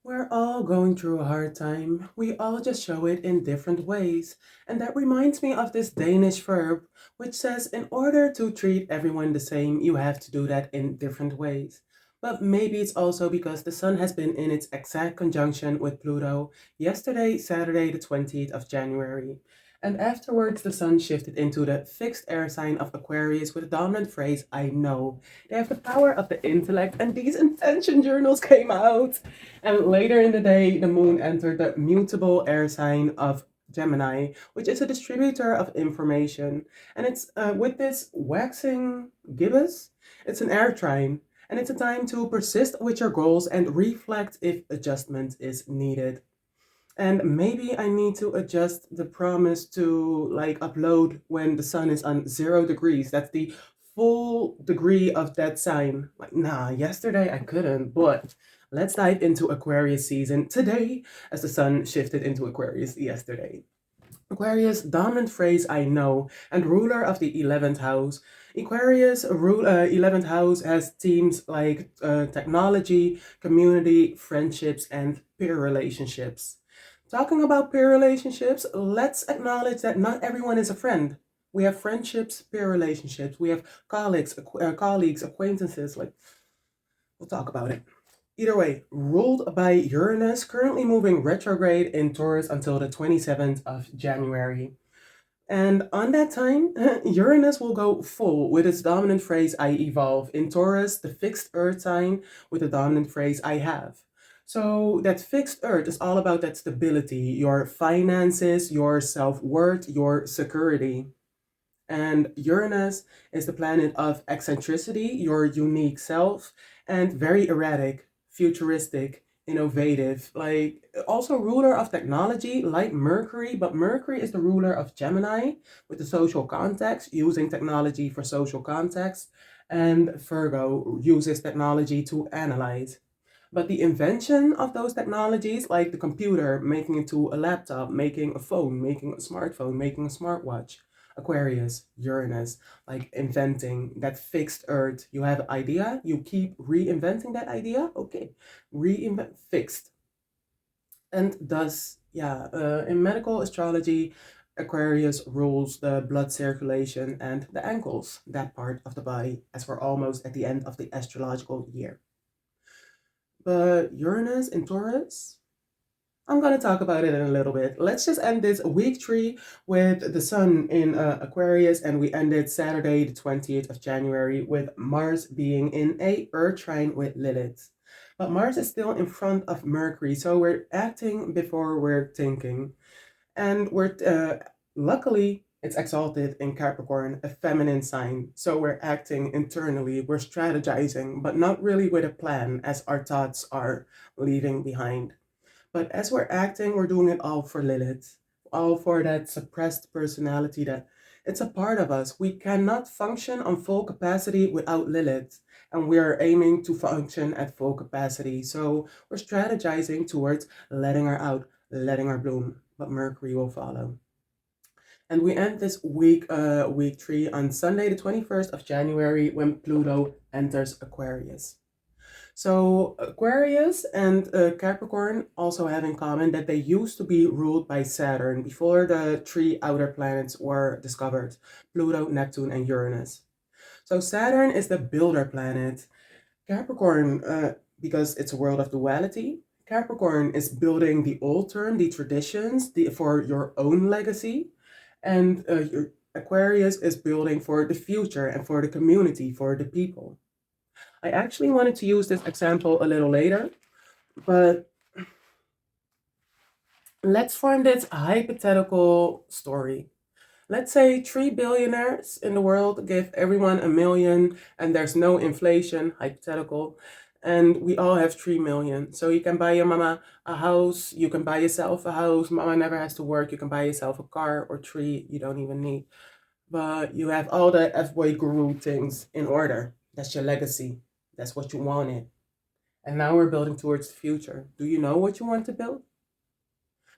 We're all going through a hard time. We all just show it in different ways. And that reminds me of this Danish verb, which says in order to treat everyone the same, you have to do that in different ways. But maybe it's also because the sun has been in its exact conjunction with Pluto yesterday, Saturday, the 20th of January. And afterwards, the sun shifted into the fixed air sign of Aquarius with the dominant phrase, I know. They have the power of the intellect, and these intention journals came out. And later in the day, the moon entered the mutable air sign of Gemini, which is a distributor of information. And it's with this waxing gibbous, it's an air trine. And it's a time to persist with your goals and reflect if adjustment is needed. And maybe I need to adjust the promise to like upload when the sun is on 0 degrees. That's the full degree of that sign. Like, nah, yesterday I couldn't, but let's dive into Aquarius season today as the sun shifted into Aquarius yesterday. Aquarius, dominant phrase I know, and ruler of the 11th house. Aquarius, 11th house has themes like technology, community, friendships, and peer relationships. Talking about peer relationships, let's acknowledge that not everyone is a friend. We have friendships, peer relationships. We have colleagues, acquaintances. Like, we'll talk about it. Either way, ruled by Uranus, currently moving retrograde in Taurus until the 27th of January. And on that time, Uranus will go full with its dominant phrase, I evolve. In Taurus, the fixed earth sign with the dominant phrase, I have. So that fixed earth is all about that stability, your finances, your self-worth, your security. And Uranus is the planet of eccentricity, your unique self, and very erratic, futuristic, innovative. Like also ruler of technology, like Mercury, but Mercury is the ruler of Gemini with the social context, using technology for social context, and Virgo uses technology to analyze. But the invention of those technologies, like the computer, making it to a laptop, making a phone, making a smartphone, making a smartwatch, Aquarius, Uranus, like inventing that fixed earth. You have an idea, you keep reinventing that idea. Okay, reinvent fixed. And thus, yeah, in medical astrology, Aquarius rules the blood circulation and the ankles, that part of the body, as we're almost at the end of the astrological year. But Uranus in Taurus, I'm going to talk about it in a little bit. Let's just end this week 3 with the sun in Aquarius, and we ended Saturday, the 20th of January, with Mars being in a Earth trine with Lilith. But Mars is still in front of Mercury, so we're acting before we're thinking. And we're luckily it's exalted in Capricorn, a feminine sign. So we're acting internally, we're strategizing, but not really with a plan as our thoughts are leaving behind. But as we're acting, we're doing it all for Lilith, all for that suppressed personality that it's a part of us. We cannot function on full capacity without Lilith, and we are aiming to function at full capacity. So we're strategizing towards letting her out, letting her bloom, but Mercury will follow. And we end this week 3, on Sunday, the 21st of January, when Pluto enters Aquarius. So Aquarius and Capricorn also have in common that they used to be ruled by Saturn before the three outer planets were discovered: Pluto, Neptune, and Uranus. So Saturn is the builder planet. Capricorn, because it's a world of duality, Capricorn is building the altar, the traditions, for your own legacy, and your Aquarius is building for the future and for the community, for the people. I actually wanted to use this example a little later, but let's form this hypothetical story. Let's say three billionaires in the world give everyone 1 million and there's no inflation, hypothetical, and we all have 3 million. So you can buy your mama a house, you can buy yourself a house, mama never has to work, you can buy yourself a car or three you don't even need. But you have all the F-boy guru things in order. That's your legacy. That's what you wanted. And now we're building towards the future. Do you know what you want to build?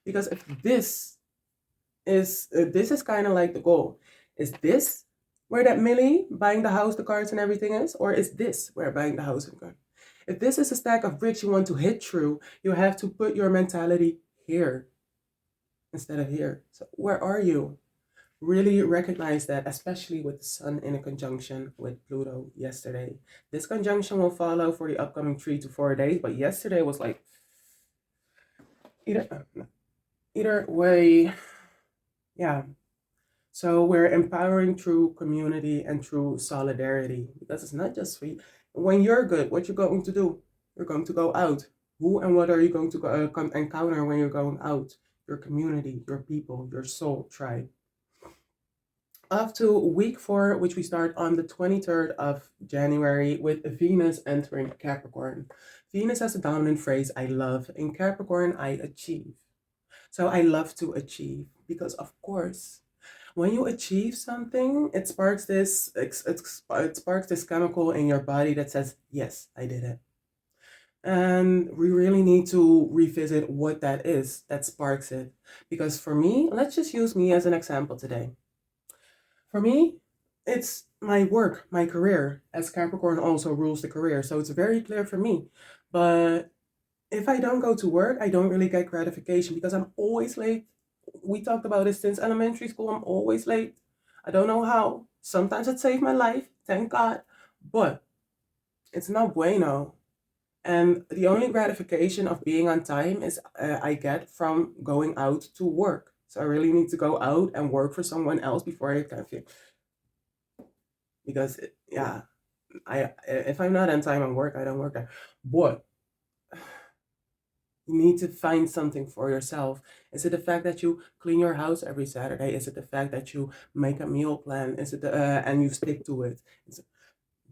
Because if this is kind of like the goal. Is this where that Millie buying the house, the cars, and everything is, or is this where buying the house and car? If this is a stack of bricks you want to hit through, you have to put your mentality here instead of here. So where are you? Really recognize that, especially with the sun in a conjunction with Pluto yesterday. This conjunction will follow for the upcoming 3 to 4 days, but yesterday was like either either way, yeah. So we're empowering through community and through solidarity because it's not just for you. When you're good, what you're going to do? You're going to go out. Who and what are you going to encounter when you're going out? Your community, your people, your soul tribe. Up to week 4, which we start on the 23rd of January with Venus entering Capricorn. Venus has a dominant phrase I love. In Capricorn, I achieve. So I love to achieve because, of course, when you achieve something, it sparks it sparks this chemical in your body that says, "Yes, I did it." And we really need to revisit what that is that sparks it. Because for me, let's just use me as an example today. For me, it's my work, my career, as Capricorn also rules the career. So it's very clear for me. But if I don't go to work, I don't really get gratification because I'm always late. We talked about this since elementary school. I'm always late. I don't know how. Sometimes it saved my life, thank God. But it's not bueno. And the only gratification of being on time is I get from going out to work. So I really need to go out and work for someone else before I can feel. Because yeah, I if I'm not on time at work, I don't work there. But you need to find something for yourself. Is it the fact that you clean your house every Saturday? Is it the fact that you make a meal plan? Is it and you stick to it?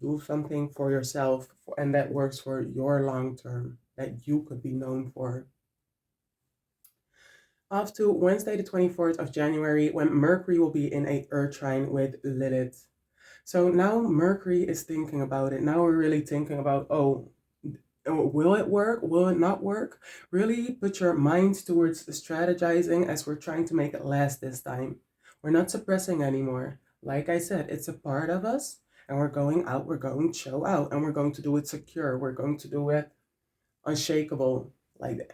Do something for yourself, and that works for your long term that you could be known for. Off to Wednesday, the 24th of January, when Mercury will be in a Earth trine with Lilith. So now Mercury is thinking about it. Now we're really thinking about, oh, will it work? Will it not work? Really put your mind towards strategizing as we're trying to make it last this time. We're not suppressing anymore. Like I said, it's a part of us, and we're going out, we're going to show out, and we're going to do it secure. We're going to do it unshakable, like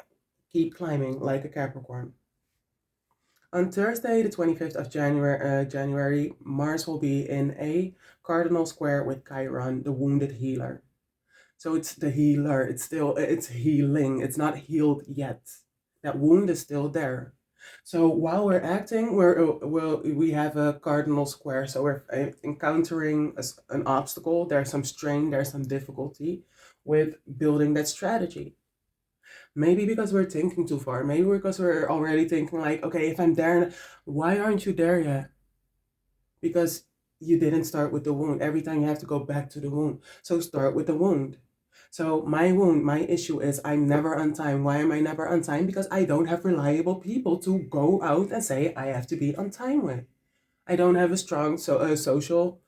keep climbing like a Capricorn. On Thursday, the 25th of January, Mars will be in a cardinal square with Chiron, the wounded healer. So it's the healer. It's healing. It's not healed yet. That wound is still there. So while we're acting, we have a cardinal square. So we're encountering an obstacle. There's some strain. There's some difficulty with building that strategy. Maybe because we're thinking too far. Maybe because we're already thinking like, okay, if I'm there, why aren't you there yet? Because you didn't start with the wound. Every time you have to go back to the wound. So start with the wound. So my wound, my issue is I'm never on time. Why am I never on time? Because I don't have reliable people to go out and say I have to be on time with. I don't have a strong social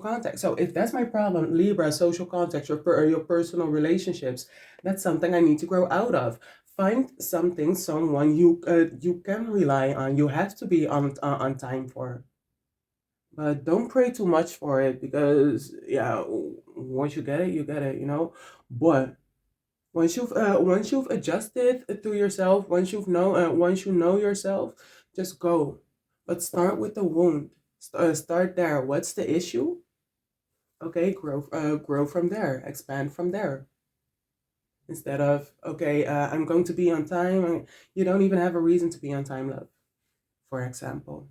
contact. So if that's my problem, Libra, social contacts, your personal relationships, that's something I need to grow out of. Find something, someone you can rely on. You have to be on time for. But don't pray too much for it because yeah, once you get it, you get it, you know. But once you've adjusted to yourself, once you know yourself, just go. But start with the wound. Start there. What's the issue? Okay, grow from there. Expand from there. Instead of okay, I'm going to be on time. You don't even have a reason to be on time, love. For example.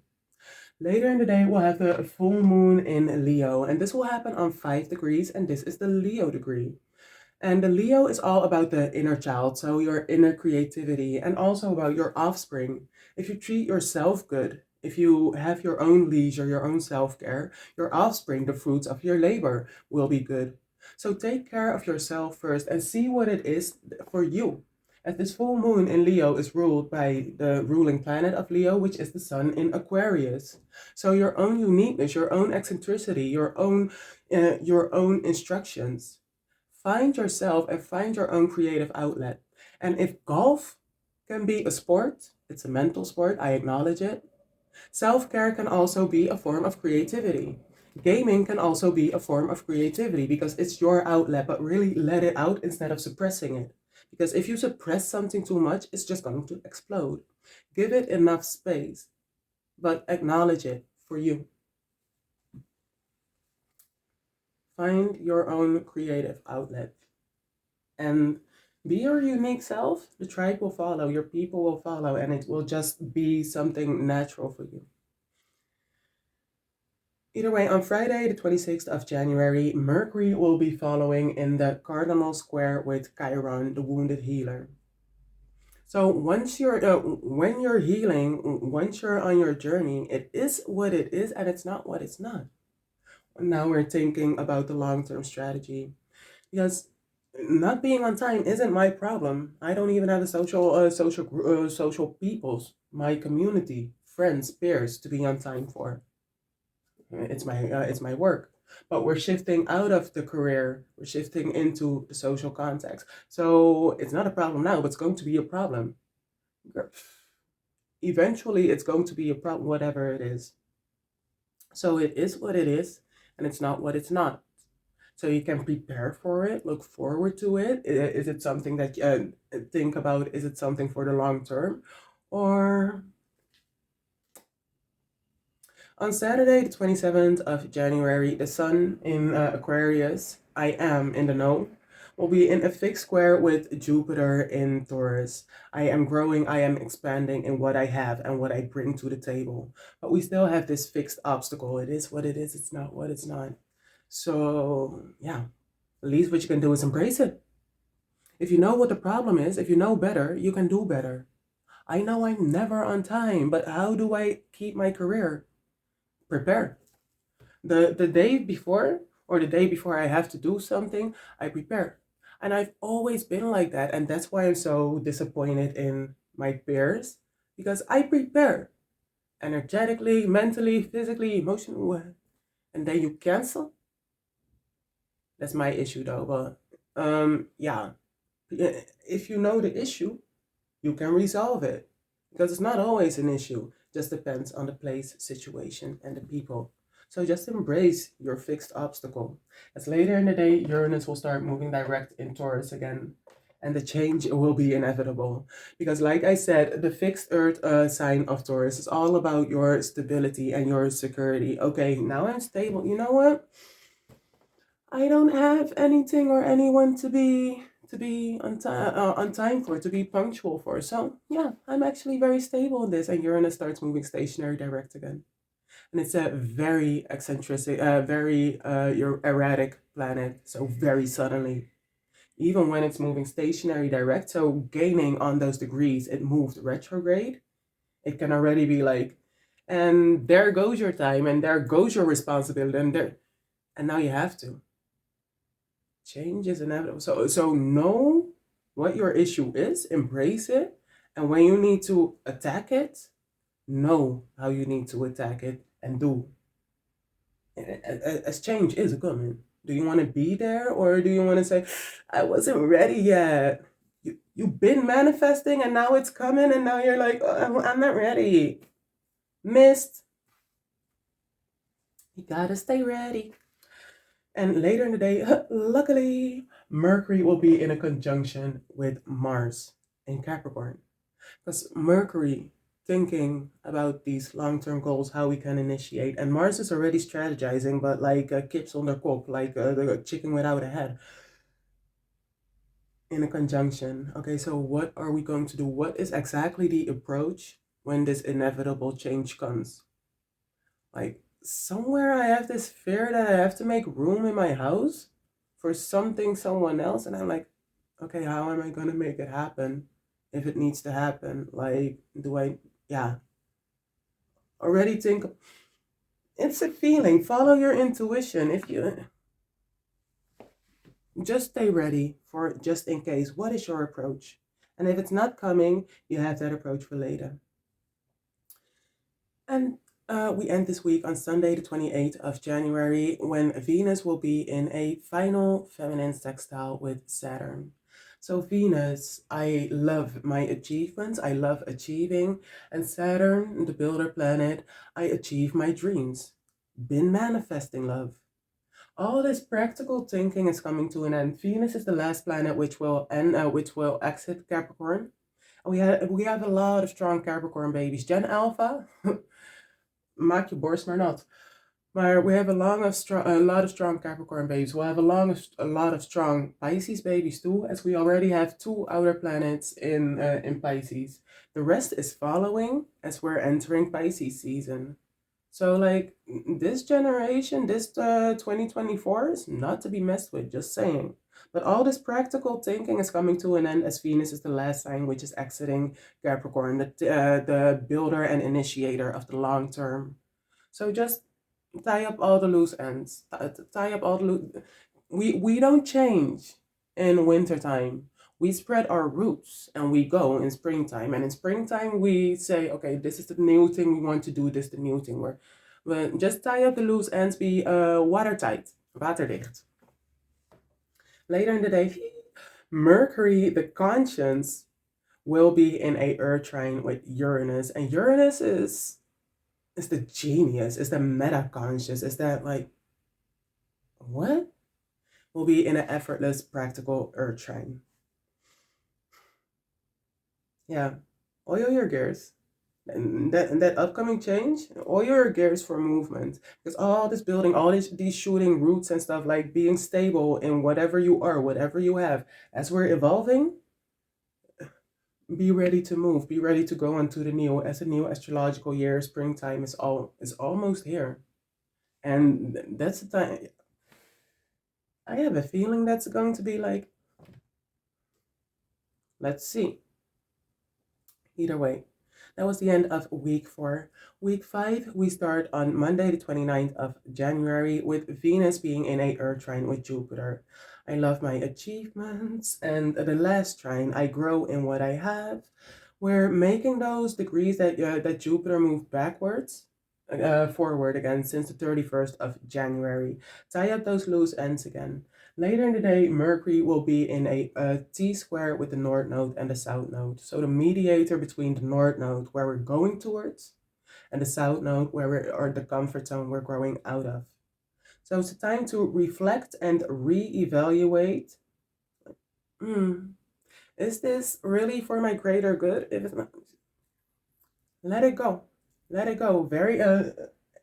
Later in the day, we'll have the full moon in Leo, and this will happen on 5 degrees, and this is the Leo degree. And the Leo is all about the inner child, so your inner creativity, and also about your offspring. If you treat yourself good, if you have your own leisure, your own self care, your offspring, the fruits of your labor, will be good. So take care of yourself first and see what it is for you. As this full moon in Leo is ruled by the ruling planet of Leo, which is the sun in Aquarius. So your own uniqueness, your own eccentricity, your own instructions. Find yourself and find your own creative outlet. And if golf can be a sport, it's a mental sport, I acknowledge it. Self care can also be a form of creativity. Gaming can also be a form of creativity because it's your outlet, but really let it out instead of suppressing it. Because if you suppress something too much, it's just going to explode. Give it enough space, but acknowledge it for you. Find your own creative outlet and be your unique self. The tribe will follow, your people will follow, and it will just be something natural for you. Either way, on Friday, the 26th of January, Mercury will be following in the cardinal square with Chiron, the wounded healer. So when you're healing, once you're on your journey, it is what it is, and it's not what it's not. Now we're thinking about the long-term strategy, because not being on time isn't my problem. I don't even have a social peoples, my community, friends, peers to be on time for. It's my work. But we're shifting out of the career. We're shifting into the social context. So it's not a problem now, but it's going to be a problem. Eventually, it's going to be a problem, whatever it is. So it is what it is, and it's not what it's not. So you can prepare for it, look forward to it. Is it something that think about? Is it something for the long term, or on Saturday, the 27th of January, the Sun in Aquarius, I am in the know, will be in a fixed square with Jupiter in Taurus. I am growing, I am expanding in what I have and what I bring to the table. But we still have this fixed obstacle. It is what it is, it's not what it's not. So, yeah, at least what you can do is embrace it. If you know what the problem is, if you know better, you can do better. I know I'm never on time, but how do I keep my career? Prepare. The day before or the day before I have to do something, I prepare. And I've always been like that, and that's why I'm so disappointed in my peers, because I prepare energetically, mentally, physically, emotionally, and then you cancel. That's my issue though. But yeah, if you know the issue, you can resolve it, because it's not always an issue. Just depends on the place, situation, and the people. So just embrace your fixed obstacle. As later in the day, Uranus will start moving direct in Taurus again, and the change will be inevitable. Because, like I said, the fixed Earth sign of Taurus is all about your stability and your security. Okay, now I'm stable. You know what? I don't have anything or anyone to be on time for, to be punctual for. So yeah, I'm actually very stable in this, and Uranus starts moving stationary direct again, and it's a very eccentric, very your erratic planet. So very suddenly, even when it's moving stationary direct, so gaining on those degrees, it moved retrograde. It can already be like, and there goes your time, and there goes your responsibility, and now you have to. Change is inevitable. So know what your issue is, embrace it, and when you need to attack it, know how you need to attack it and do. As change is coming. Do you want to be there, or do you want to say, I wasn't ready yet? You've been manifesting and now it's coming, and now you're like, oh, I'm not ready. Missed. You gotta stay ready. And later in the day, luckily, Mercury will be in a conjunction with Mars in Capricorn. Because Mercury thinking about these long-term goals, how we can initiate, and Mars is already strategizing, but like kips on their kop, like the chicken without a head, in a conjunction. Okay, so what are we going to do? What is exactly the approach when this inevitable change comes? Like, somewhere I have this fear that I have to make room in my house for something, someone else, and I'm like, okay, how am I gonna make it happen if it needs to happen? Like, do I, yeah, already think it's a feeling. Follow your intuition. If you just stay ready for just in case. What is your approach? And if it's not coming, you have that approach for later. And we end this week on Sunday, the 28th of January, when Venus will be in a final feminine sextile with Saturn. So, Venus, I love my achievements, I love achieving, and Saturn, the builder planet, I achieve my dreams. been manifesting love. All this practical thinking is coming to an end. Venus is the last planet which will exit Capricorn. We have a lot of strong Capricorn babies. Gen Alpha, maak je borst maar nat. Maar we have a lot of strong Capricorn babies. We'll have a lot of strong Pisces babies too, as we already have two outer planets in Pisces. The rest is following as we're entering Pisces season. So like this generation, this 2024 is not to be messed with, just saying. But all this practical thinking is coming to an end as Venus is the last sign which is exiting Capricorn, the builder and initiator of the long term. So just tie up all the loose ends. Tie up all the loose. We don't change in wintertime. We spread our roots and we go in springtime. And in springtime, we say, okay, this is the new thing we want to do. This is the new thing. But just tie up the loose ends. Be watertight, waterdicht. Later in the day, Mercury, the conscience, will be in a Earth trine with Uranus, and Uranus is the genius, is the meta conscious, is that like what? Will be in an effortless, practical Earth trine. Yeah, oil your gears. And that upcoming change, oil your gears for movement. Because all this building, all these shooting roots and stuff, like being stable in whatever you are, whatever you have, as we're evolving, be ready to move, be ready to go into the new, as a new astrological year. Springtime is almost here. And that's the time. I have a feeling that's going to be like, let's see. Either way, that was the end of week 4. Week 5, we start on Monday, the 29th of January, with Venus being in a Earth trine with Jupiter. I love my achievements, and the last trine, I grow in what I have. We're making those degrees that Jupiter moved backwards, forward again since the 31st of January. Tie up those loose ends again. Later in the day, Mercury will be in a T-square with the North Node and the South Node. So the mediator between the North Node, where we're going towards, and the South Node, or the comfort zone we're growing out of. So it's a time to reflect and re-evaluate. Is this really for my greater good? If it's not, let it go. Let it go.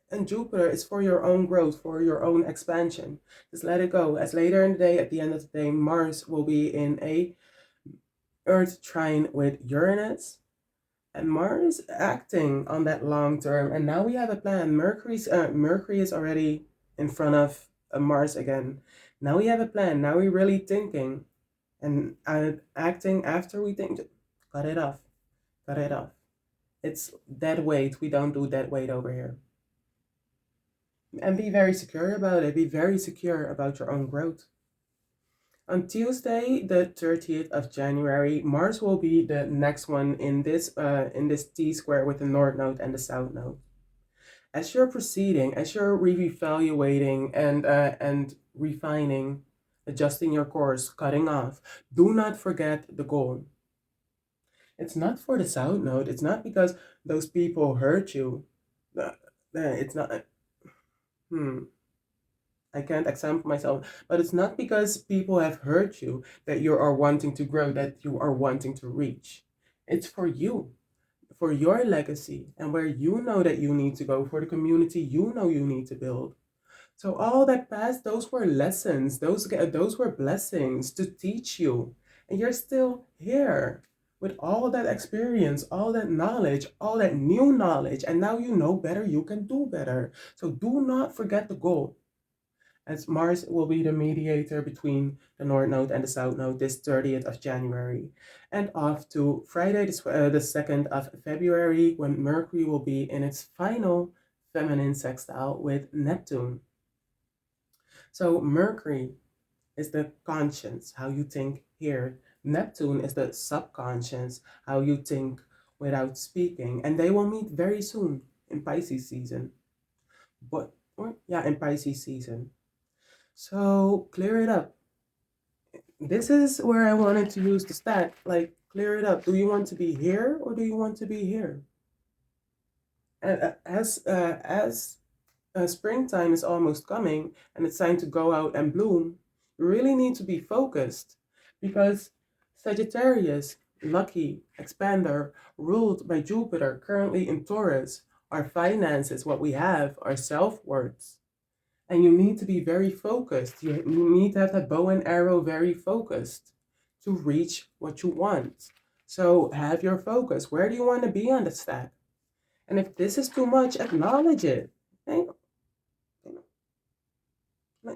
And Jupiter is for your own growth, for your own expansion. Just let it go. As later in the day, at the end of the day, Mars will be in a Earth trine with Uranus, and Mars acting on that long term. And now we have a plan. Mercury is already in front of Mars again. Now we have a plan. Now we're really thinking and acting after we think. Cut it off. Cut it off. It's dead weight. We don't do dead weight over here. And be very secure about it. Be very secure about your own growth. On Tuesday, the 30th of January, Mars will be the next one in this T-square with the North Node and the South Node. As you're proceeding, as you're reevaluating and refining, adjusting your course, cutting off, do not forget the goal. It's not for the South Node. It's not because those people hurt you. It's not. I can't example myself, but it's not because people have hurt you that you are wanting to grow, that you are wanting to reach. It's for you, for your legacy, and where you know that you need to go, for the community you know you need to build. So all that past, those were lessons, those were blessings to teach you, and you're still here with all that experience, all that knowledge, all that new knowledge, and now you know better, you can do better. So do not forget the goal, as Mars will be the mediator between the North Node and the South Node this 30th of January. And off to Friday, the 2nd of February, when Mercury will be in its final feminine sextile with Neptune. So Mercury is the conscience, how you think here. Neptune is the subconscious, how you think without speaking. And they will meet very soon in Pisces season. In Pisces season. So clear it up. This is where I wanted to use the stat. Like, clear it up. Do you want to be here or do you want to be here? As springtime is almost coming and it's time to go out and bloom, you really need to be focused because Sagittarius, lucky, expander, ruled by Jupiter, currently in Taurus, our finances, what we have, our self worth. And you need to be very focused. You need to have that bow and arrow very focused to reach what you want. So have your focus. Where do you want to be on the stack? And if this is too much, acknowledge it. Hey, my,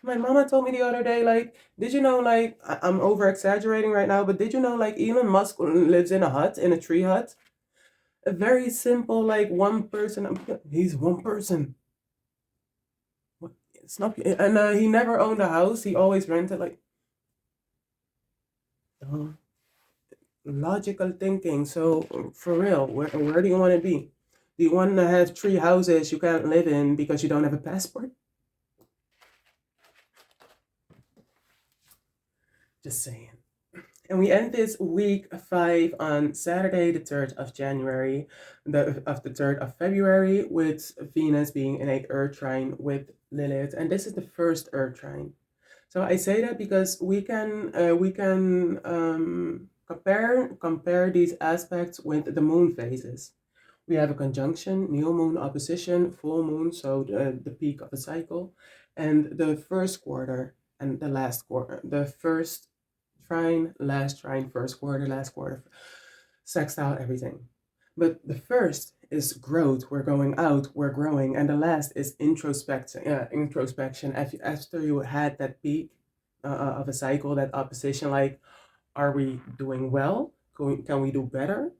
my mama told me the other day, like, did you know, like, I'm over exaggerating right now, but did you know, like, Elon Musk lives in a hut, in a tree hut? A very simple, like, one person. He's one person. It's not, and he never owned a house. He always rented, like, uh, logical thinking. So, for real, where do you want to be? Do you want to have three houses you can't live in because you don't have a passport? Just saying. And we end this week 5 on Saturday, the 3rd of January, the 3rd of February, with Venus being in a Earth trine with Lilith. And this is the first Earth trine. So I say that because we can compare these aspects with the moon phases. We have a conjunction, new moon opposition, full moon, so the peak of the cycle, and the first quarter and the last quarter. The first trine, last trine, first quarter, last quarter, sextile, everything. But the first is growth. We're going out, we're growing, and the last is introspection. Introspection. After you had that peak of a cycle, that opposition, like, are we doing well? Can we do better?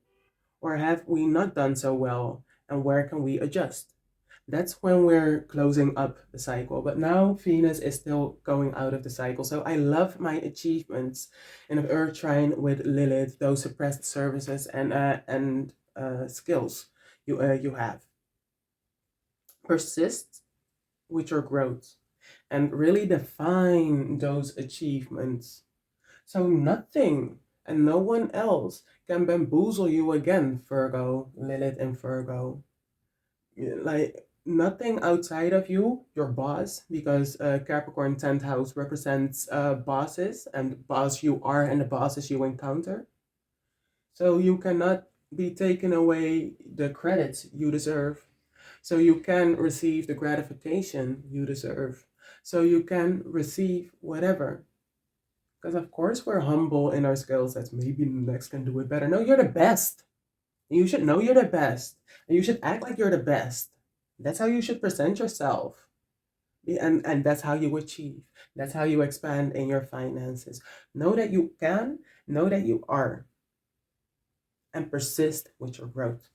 Or have we not done so well? And where can we adjust? That's when we're closing up the cycle. But now Venus is still going out of the cycle. So I love my achievements in the Earth trine with Lilith, those suppressed services and skills you have. Persist with your growth and really define those achievements. So nothing and no one else can bamboozle you again, Virgo, Lilith and Virgo. Like nothing outside of you, your boss, because Capricorn 10th house represents bosses and the boss you are and the bosses you encounter. So you cannot be taken away the credits you deserve. So you can receive the gratification you deserve. So you can receive whatever. Because of course we're humble in our skills that maybe the next can do it better. No, you're the best. You should know you're the best. And you should act like you're the best. That's how you should present yourself. And that's how you achieve. That's how you expand in your finances. Know that you can, know that you are, and persist with your growth.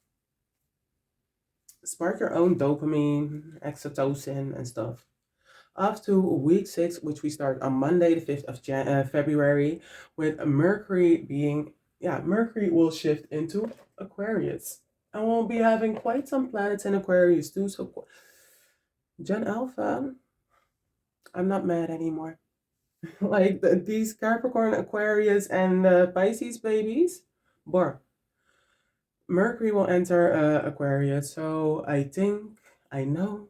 Spark your own dopamine, oxytocin, and stuff. Off to week 6, which we start on Monday, the 5th of February, with Mercury being, Mercury will shift into Aquarius. And we'll be having quite some planets in Aquarius too. So, Gen Alpha, I'm not mad anymore. Like these Capricorn, Aquarius, and Pisces babies, boy, Mercury will enter Aquarius. So I know,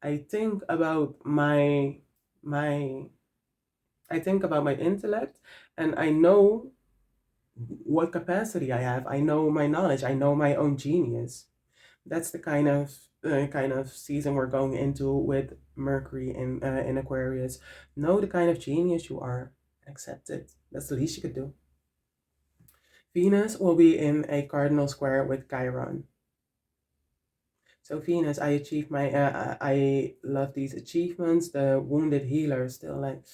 I think about my I think about my intellect, and I know what capacity I have. I know my knowledge. I know my own genius. That's the kind of season we're going into with Mercury in Aquarius. Know the kind of genius you are. Accept it. That's the least you could do. Venus will be in a cardinal square with Chiron. So Venus, I achieved my. I love these achievements. The wounded healer still like.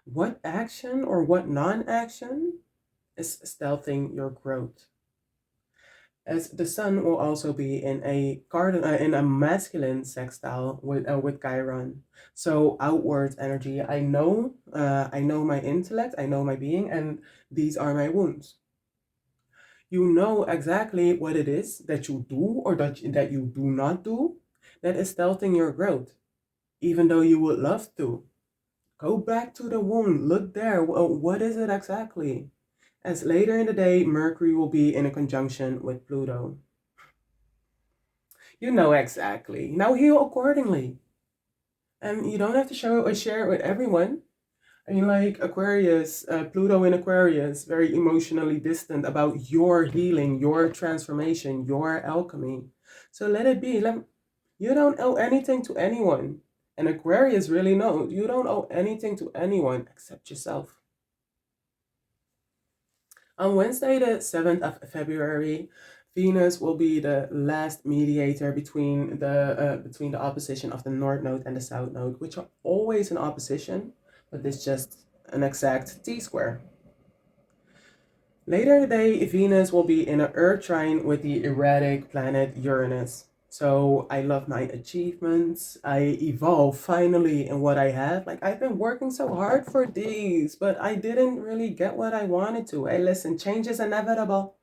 What action or what non-action is stealthing your growth? As the sun will also be in a in a masculine sextile with Chiron, so outwards energy. I know my intellect, I know my being, and these are my wounds. You know exactly what it is that you do or that you do not do that is stealthing your growth, even though you would love to. Go back to the wound. Look there. What is it exactly? As later in the day, Mercury will be in a conjunction with Pluto. You know exactly. Now heal accordingly. And you don't have to show it or share it with everyone. I mean, like Aquarius, Pluto in Aquarius, very emotionally distant about your healing, your transformation, your alchemy. So let it be. You don't owe anything to anyone. And Aquarius really knows you don't owe anything to anyone except yourself. On Wednesday, the 7th of February, Venus will be the last mediator between the opposition of the North Node and the South Node, which are always in opposition, but it's just an exact T square. Later in the day, Venus will be in an Earth trine with the erratic planet Uranus. So I love my achievements. I evolve finally in what I have. Like I've been working so hard for these, but I didn't really get what I wanted to. Hey, listen, change is inevitable.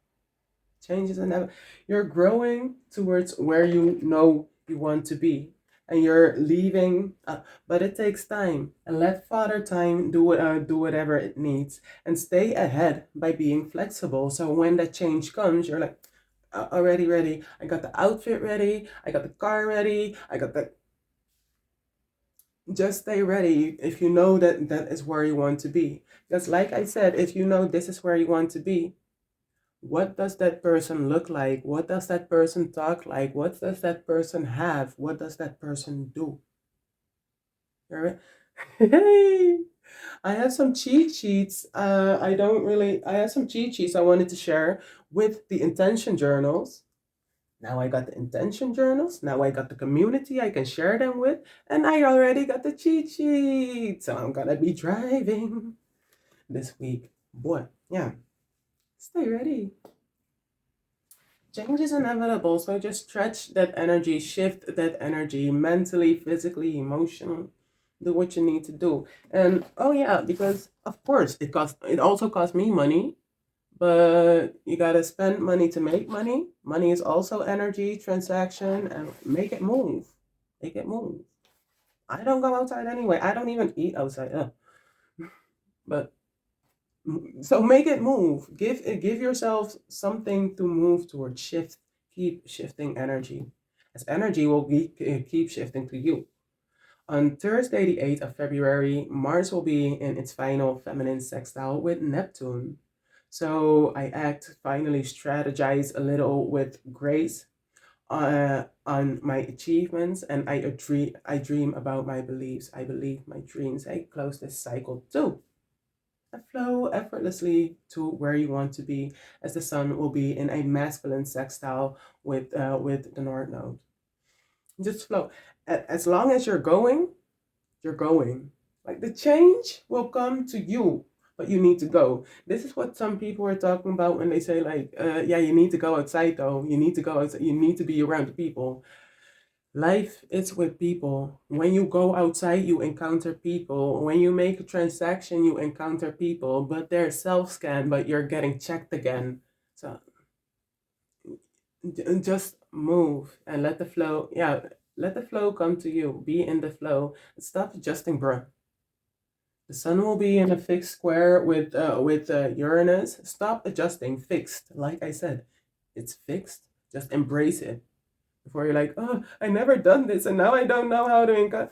Change is inevitable. You're growing towards where you know you want to be. And you're leaving, but it takes time. And let Father Time do whatever it needs, and stay ahead by being flexible. So when that change comes, you're like, already ready. I got the outfit ready. I got the car ready. I got the. Just stay ready if you know that that is where you want to be. Because, like I said, if you know this is where you want to be, what does that person look like? What does that person talk like? What does that person have? What does that person do? Right? Hey, I have some cheat sheets. I have some cheat sheets I wanted to share with the intention journals. Now I got the intention journals. Now I got the community I can share them with. And I already got the cheat sheet. So I'm gonna be driving this week. Boy, yeah. Stay ready. Change is inevitable, so just stretch that energy, shift that energy mentally, physically, emotionally. Do what you need to do. And oh yeah, because of course it also costs me money, but you gotta spend money to make money. Money is also energy, transaction, and make it move. Make it move. I don't go outside anyway. I don't even eat outside. But so make it move. Give yourself something to move towards. Shift. Keep shifting energy, as energy will keep shifting to you. On Thursday, the 8th of February, Mars will be in its final feminine sextile with Neptune. So I act finally strategize a little with grace on my achievements, and I dream about my beliefs. I believe my dreams. I close this cycle too. Flow effortlessly to where you want to be, as the sun will be in a masculine sextile with the North Node. Just flow. As long as you're going. Like the change will come to you, but you need to go. This is what some people are talking about when they say like, yeah, you need to go outside though. You need to go outside. You need to be around the people. Life is with people. When you go outside, you encounter people. When you make a transaction, you encounter people, but they're self-scanned, but you're getting checked again. So just move and let the flow, yeah, let the flow come to you. Be in the flow. Stop adjusting, bruh. The sun will be in a fixed square with Uranus. Stop adjusting. Fixed. Like I said, it's fixed. Just embrace it. Before you're like, oh, I never done this and now I don't know how to encounter.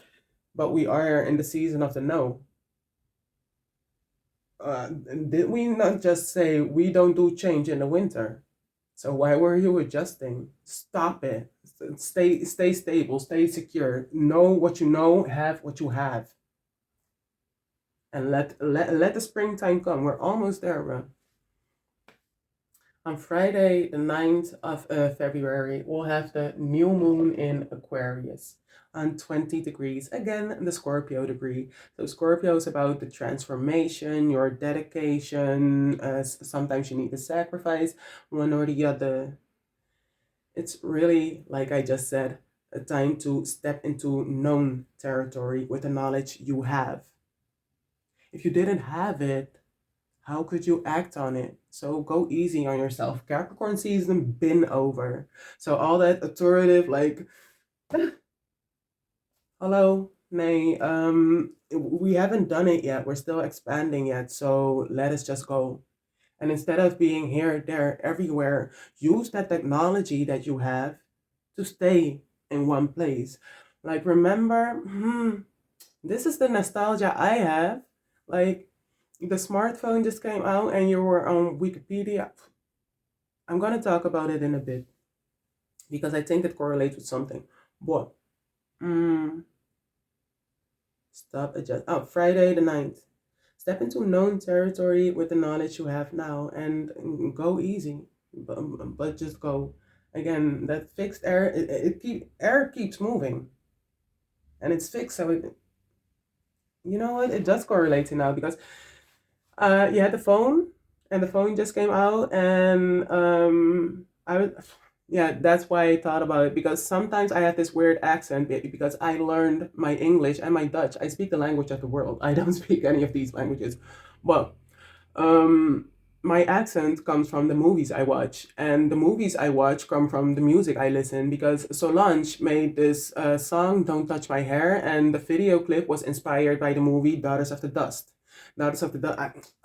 But we are in the season of the no. Did we not just say we don't do change in the winter? So why were you adjusting? Stop it. Stay stable. Stay secure. Know what you know. Have what you have. And let the springtime come. We're almost there, bro. On Friday, the 9th of February, we'll have the new moon in Aquarius on 20 degrees. Again, the Scorpio degree. So Scorpio is about the transformation, your dedication. Sometimes you need to sacrifice one or the other. It's really, like I just said, a time to step into known territory with the knowledge you have. If you didn't have it, how could you act on it? So go easy on yourself. Capricorn season been over. So all that authoritative, like, hello, Nay, we haven't done it yet. We're still expanding yet. So let us just go. And instead of being here, there, everywhere, use that technology that you have to stay in one place. Like, remember, this is the nostalgia I have. Like, the smartphone just came out and you were on Wikipedia. I'm going to talk about it in a bit because I think it correlates with something. But, mm, stop adjust. Oh, Friday the 9th. Step into known territory with the knowledge you have now and go easy, but just go. Again, that fixed air, air keeps moving and it's fixed. So, you know what? It does correlate now because you had the phone and the phone just came out and I was, yeah, that's why I thought about it because sometimes I have this weird accent because I learned my English and my Dutch. I speak the language of the world. I don't speak any of these languages. But um, my accent comes from the movies I watch, and the movies I watch come from the music I listen because Solange made this song "Don't Touch My Hair," and the video clip was inspired by the movie Daughters of the Dust. Daughters of the Dust.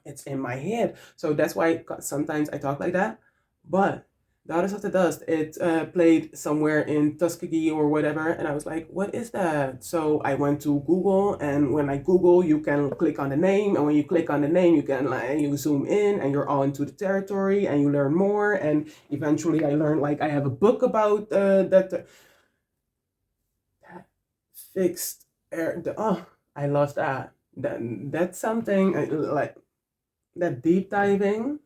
It's in my head, so that's why sometimes I talk like that. But Daughters of the Dust, it played somewhere in Tuskegee or whatever, and I was like, what is that? So I went to Google, and when I Google, you can click on the name, and when you click on the name, you can like you zoom in, and you're all into the territory, and you learn more, and eventually I learned like I have a book about that fixed air. Oh, I love that. That's something like that deep diving.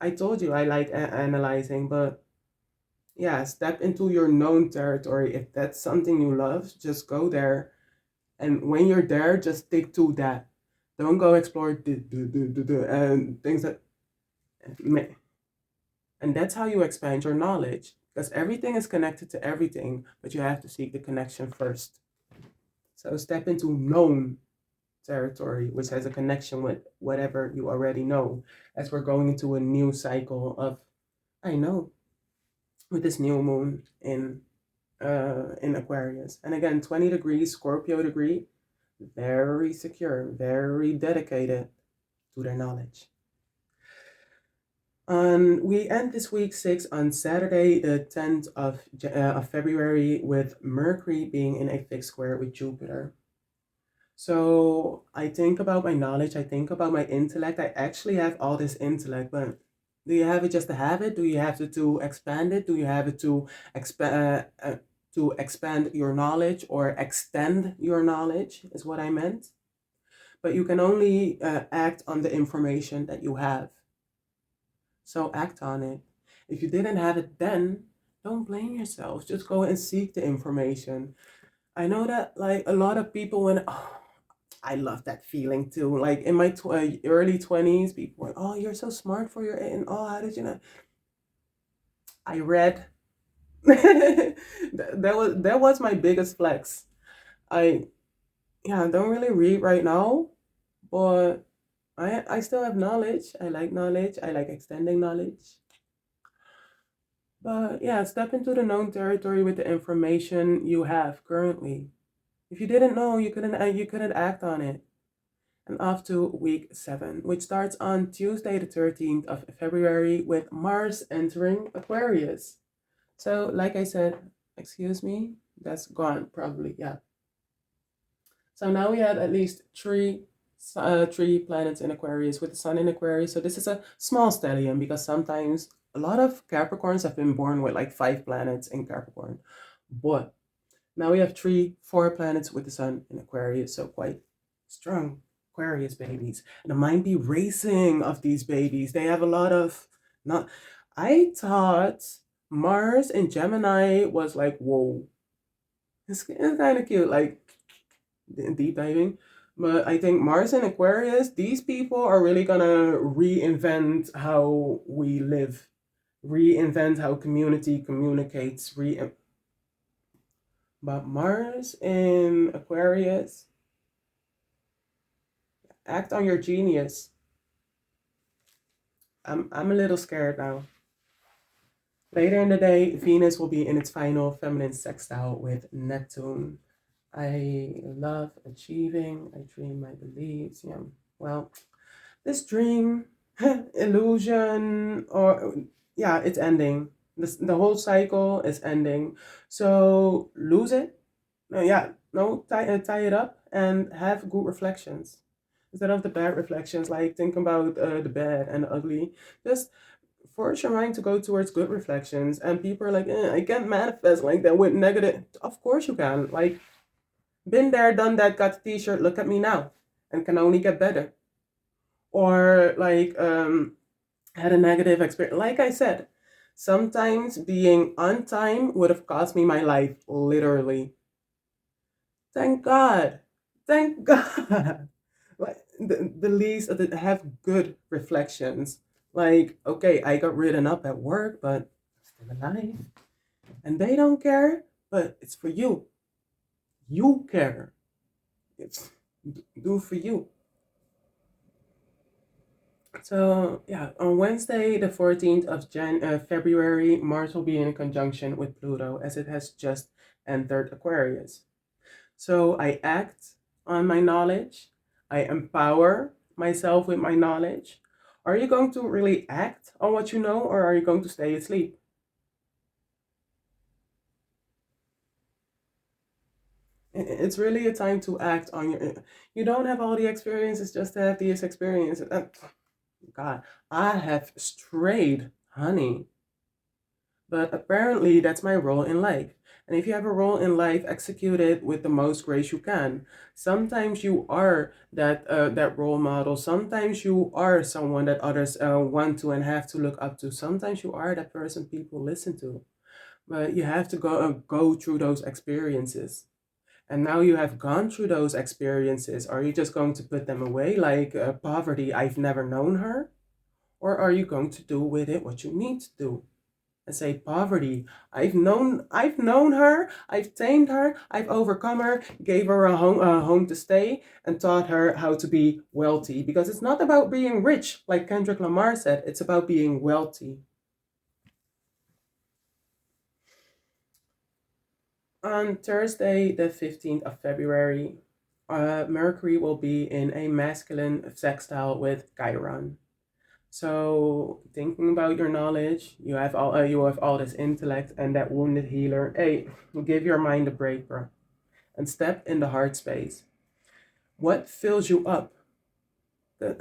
I told you I like analyzing, but yeah, step into your known territory. If that's something you love, just go there. And when you're there, just stick to that. Don't go explore and things that may. And that's how you expand your knowledge. Because everything is connected to everything, but you have to seek the connection first. So step into known territory, which has a connection with whatever you already know, as we're going into a new cycle of, I know, with this new moon in Aquarius. And again, 20 degrees, Scorpio degree, very secure, very dedicated to their knowledge. And we end this week 6 on Saturday, the 10th of February, with Mercury being in a fixed square with Jupiter. So I think about my knowledge, I think about my intellect. I actually have all this intellect, but do you have it just to have it? Do you have to expand it? Do you have it to expand your knowledge or extend your knowledge is what I meant. But you can only act on the information that you have. So act on it. If you didn't have it then, don't blame yourself. Just go and seek the information. I know that like a lot of people when I love that feeling too. Like in my early 20s, people were, oh, you're so smart for your age. And oh, how did you know? I read. that was my biggest flex. I yeah, I don't really read right now, but I still have knowledge. I like knowledge. I like extending knowledge. But yeah, step into the known territory with the information you have currently. If you didn't know, you couldn't act on it. And off to week 7, which starts on Tuesday the 13th of February with Mars entering Aquarius. So, like I said, excuse me, that's gone probably, yeah. So now we have at least three planets in Aquarius with the Sun in Aquarius. So this is a small stellium because sometimes a lot of Capricorns have been born with like 5 planets in Capricorn. But now we have 4 planets with the Sun in Aquarius. So quite strong Aquarius babies. And the mind be racing of these babies. They have a lot of not. I thought Mars in Gemini was like, whoa. It's kind of cute. Like deep diving. But I think Mars and Aquarius, these people are really gonna reinvent how we live, reinvent how community communicates. But Mars in Aquarius, act on your genius. I'm a little scared now. Later in the day, Venus will be in its final feminine sextile with Neptune. I love achieving. I dream my beliefs. Yeah. Well, this dream, illusion, or yeah, it's ending. The whole cycle is ending. So lose it. Yeah, no, tie it up and have good reflections. Instead of the bad reflections, like think about the bad and the ugly. Just force your mind to go towards good reflections. And people are like, I can't manifest like that with negative. Of course you can. Like, been there, done that, got the t shirt, look at me now, and can only get better. Or like, had a negative experience. Like I said, sometimes being on time would have cost me my life, literally. Thank God. Thank God. Like the least of the have good reflections. Like, okay, I got written up at work, but I'm still alive. And they don't care, but it's for you. You care. It's do for you. So yeah, on Wednesday, the 14th of February, Mars will be in conjunction with Pluto as it has just entered Aquarius. So I act on my knowledge. I empower myself with my knowledge. Are you going to really act on what you know, or are you going to stay asleep? It's really a time to act on your. You don't have all the experiences just to have these experiences. God, I have strayed, honey. But apparently, that's my role in life. And if you have a role in life, execute it with the most grace you can. Sometimes you are that role model. Sometimes you are someone that others want to and have to look up to. Sometimes you are that person people listen to. But you have to go through those experiences. And now you have gone through those experiences. Are you just going to put them away like poverty? I've never known her. Or are you going to do with it what you need to do? And say poverty. I've known her, I've tamed her, I've overcome her, gave her a home to stay, and taught her how to be wealthy. Because it's not about being rich, like Kendrick Lamar said, it's about being wealthy. On Thursday, the 15th of February, Mercury will be in a masculine sextile with Chiron. So thinking about your knowledge, you have all this intellect and that wounded healer. Hey, give your mind a break, bro, and step in the heart space. What fills you up? The,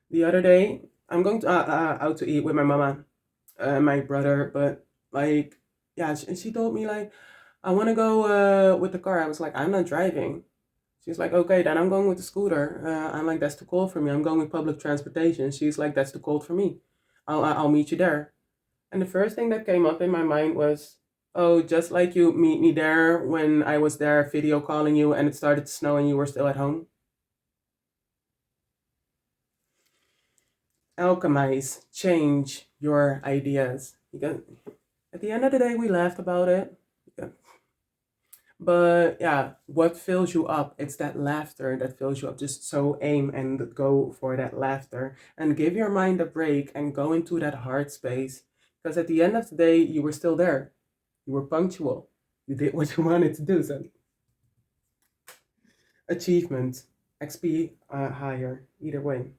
the other day, I'm going to out to eat with my mama, my brother, but like, yeah, she told me like, I want to go with the car. I was like, I'm not driving. She's like, okay, then I'm going with the scooter. I'm like, that's too cold for me. I'm going with public transportation. She's like, that's too cold for me. I'll meet you there. And the first thing that came up in my mind was, oh, just like you meet me there when I was there video calling you and it started to snow and you were still at home. Alchemize, change your ideas. Because at the end of the day, we laughed about it. Yeah. But yeah, what fills you up? It's that laughter that fills you up. Just so aim and go for that laughter and give your mind a break and go into that heart space. Because at the end of the day, you were still there. You were punctual. You did what you wanted to do. So, achievement, XP higher, either way.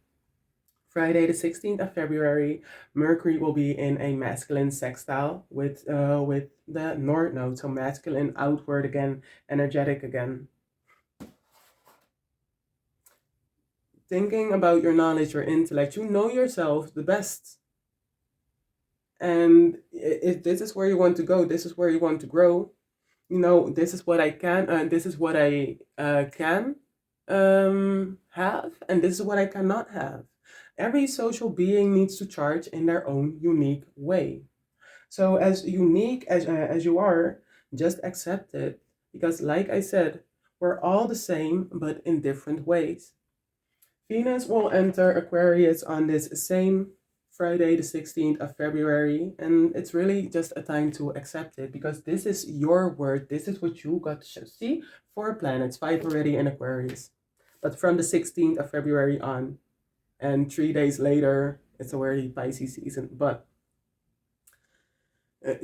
Friday, the 16th of February, Mercury will be in a masculine sextile with the North Node, so masculine, outward again, energetic again. Thinking about your knowledge, your intellect, you know yourself the best. And if this is where you want to go, this is where you want to grow. This is what I can, this is what I can have, and this is what I cannot have. Every social being needs to charge in their own unique way. So as unique as you are, just accept it because, like I said, we're all the same but in different ways. Venus will enter Aquarius on this same Friday, the 16th of February, and it's really just a time to accept it because this is your word. This is what you got to show. See, 4 planets, 5 already in Aquarius, but from the 16th of February on, and 3 days later, it's already Pisces season. But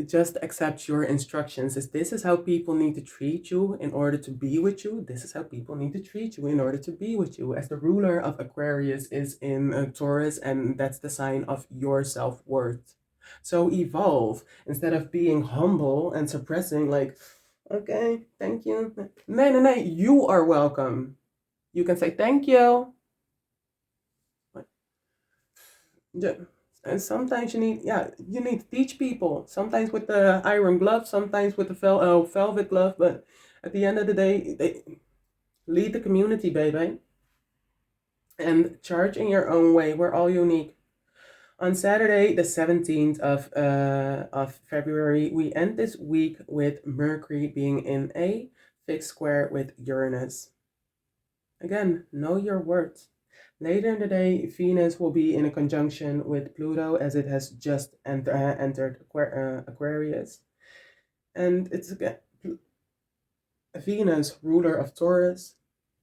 just accept your instructions. This is how people need to treat you in order to be with you. This is how people need to treat you in order to be with you. As the ruler of Aquarius is in Taurus, and that's the sign of your self worth. So evolve instead of being humble and suppressing, like, okay, thank you. No, no, no, you are welcome. You can say thank you. Yeah. And sometimes you need, yeah, you need to teach people. Sometimes with the iron glove, sometimes with the velvet glove. But at the end of the day, they lead the community, baby, and charge in your own way. We're all unique. On Saturday, the 17th of February, we end this week with Mercury being in a fixed square with Uranus. Again, know your worth. Later in the day, Venus will be in a conjunction with Pluto as it has just entered Aquarius. And it's again Venus, ruler of Taurus,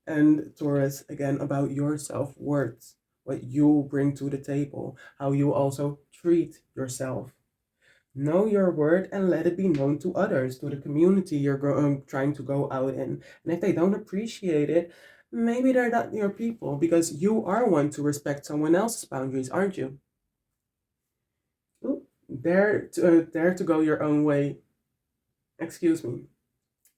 and Taurus again about your self worth, what you bring to the table, how you also treat yourself. Know your word and let it be known to others, to the community you're trying to go out in. And if they don't appreciate it, maybe they're not your people because you are one to respect someone else's boundaries, aren't you? Ooh, dare to go your own way. Excuse me.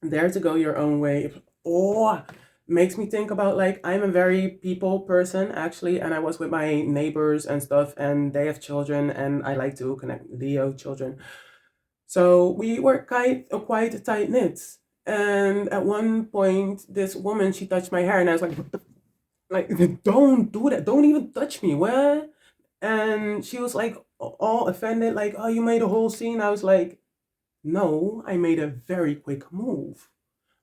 Dare to go your own way. Oh, makes me think about, like, I'm a very people person actually, and I was with my neighbors and stuff, and they have children, and I like to connect Leo children. So we were quite tight knit. And at one point, this woman, she touched my hair, and I was like, "What the like, don't do that. Don't even touch me. What?" And she was like all offended, like, "Oh, you made a whole scene." I was like, "No, I made a very quick move.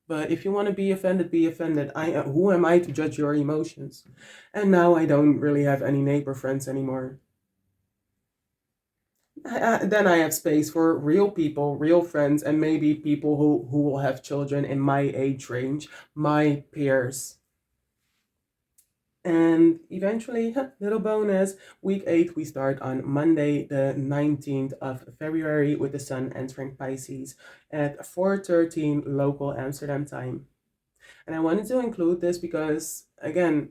But if you want to be offended, be offended. Who am I to judge your emotions?" And now I don't really have any neighbor friends anymore. Then I have space for real people, real friends, and maybe people who will have children in my age range, my peers. And eventually, little bonus, week 8, we start on Monday, the 19th of February, with the sun entering Pisces at 4:13 local Amsterdam time. And I wanted to include this because, again,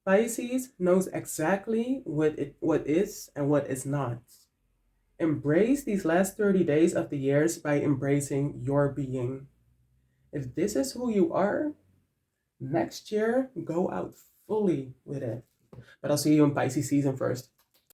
Pisces knows exactly what is and what is not. Embrace these last 30 days of the years by embracing your being. If this is who you are, next year, go out fully with it. But I'll see you in Pisces season first.